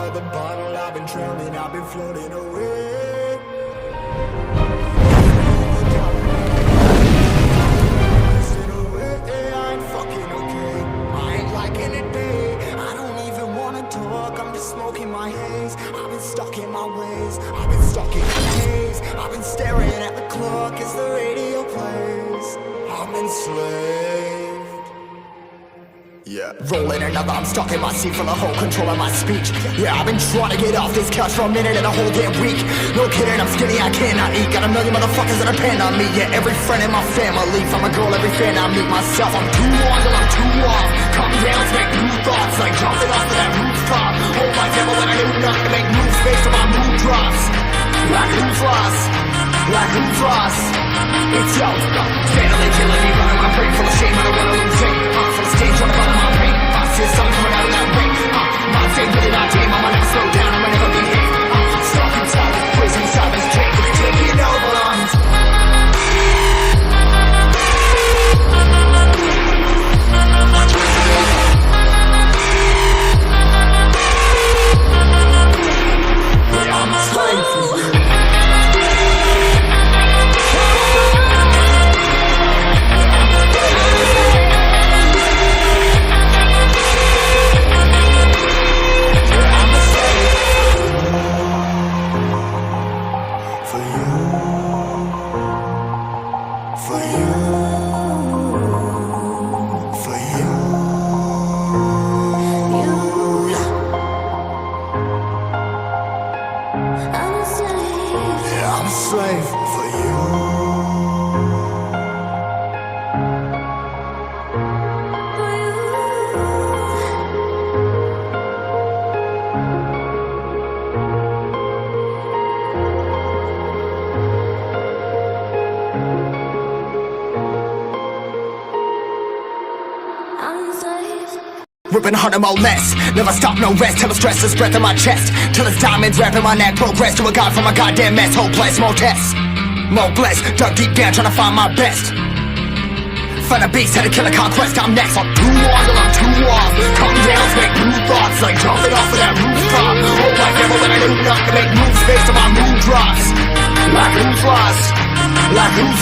of the bottle, I've been drowning, I've been floating away. I ain't fucking okay. I ain't liking it, babe. I don't even wanna talk, I'm just smoking my haze. I've been stuck in my ways, I've been stuck in my haze. I've been staring at the clock as the radio plays. I'm enslaved. Yeah, rolling another, I'm stuck in my seat for the whole control of my speech. Yeah, I've been trying to get off this couch for a minute and a whole damn week. No kidding, I'm skinny, I cannot eat. Got a million motherfuckers that depend on me. Yeah, every friend in my family. From a girl, every fan I meet myself. I'm too on till I'm too off. Come down to make new thoughts, like jumping off of that rooftop. Hold my devil when I do nothing to make moves based on my mood drops. Like who's lost? Like who's lost? It's over. Family killing me, running my brain full of shame. I don't wanna lose it. I'm full of stage, trying to follow my pain. I see something coming out of that rain. My fate really not tame. I'ma never slow down, I'ma never behave. Stuck inside this prison, silence chains. It's taking over. I'm a slave for you. Ripping harder, more less. Never stop, no rest. Till the stress is breath in my chest. Till it's diamonds wrapping my neck. Progress to a god from a goddamn mess. Hopeless, more tests. More blessed. Dug deep down trying to find my best. Find a beast, had to kill a conquest. I'm next. I'm too on till I'm too off. Come down to make new thoughts. Like jumping off of that rooftop. Hold my devil when I do nothing to make moves based on my mood drops. Like who's lost? Like who's